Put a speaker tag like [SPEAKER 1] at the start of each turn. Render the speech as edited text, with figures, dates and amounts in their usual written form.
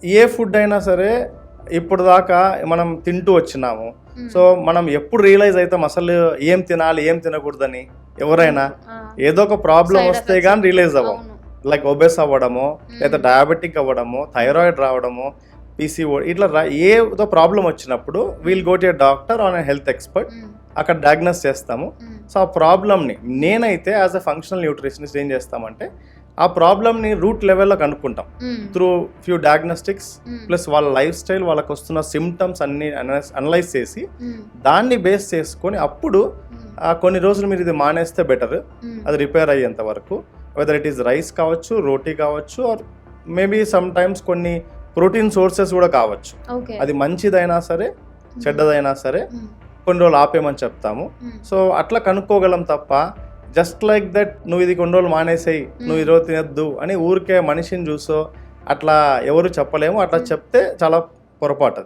[SPEAKER 1] ఏ food అయినా సరే ఇప్పుడు దాకా మనం తింటూ వచ్చినాము. సో మనం ఎప్పుడు రియలైజ్ అవుతాం అసలు ఏం తినాలి ఏం తినకూడదని? ఎవరైనా ఏదో ఒక ప్రాబ్లం వస్తే కానీ రియలైజ్ అవ్వం. లైక్ ఒబెస్ అవ్వడము, లేదా డయాబెటిక్ అవ్వడము, థైరాయిడ్ రావడము, పీసీఓ, ఇట్లా ఏదో ప్రాబ్లం వచ్చినప్పుడు we'll go to a doctor on a health expert. అక్కడ డయాగ్నోస్ చేస్తాము. సో ఆ ప్రాబ్లమ్ని నేనైతే యాజ్ అ ఫంక్షనల్ న్యూట్రిషనిస్ట్ ఏం చేస్తామంటే ఆ ప్రాబ్లమ్ని రూట్ లెవెల్లో కనుక్కుంటాం త్రూ ఫ్యూ డయాగ్నోస్టిక్స్ ప్లస్ వాళ్ళ లైఫ్ స్టైల్, వాళ్ళకి వస్తున్న సిమ్టమ్స్ అన్ని అనలైజ్ చేసి దాన్ని బేస్ చేసుకొని అప్పుడు కొన్ని రోజులు మీరు ఇది మానేస్తే బెటర్, అది రిపేర్ అయ్యేంత వరకు. వెదర్ ఇట్ ఈస్ రైస్ కావచ్చు, రోటీ కావచ్చు, ఆర్ మేబీ సమ్ టైమ్స్ కొన్ని ప్రోటీన్ సోర్సెస్ కూడా కావచ్చు. అది మంచిదైనా సరే చెడ్డదైనా సరే కొన్ని రోజులు ఆపేయమని చెప్తాము. సో అట్లా కనుక్కోగలం తప్ప జస్ట్ లైక్ దట్ నువ్వు ఇది కొన్ని రోజులు మానేసేయి, నువ్వు ఈరోజు తినద్దు అని ఊరికే మనిషిని చూసో అట్లా ఎవరు చెప్పలేము. అట్లా చెప్తే చాలా పొరపాటు.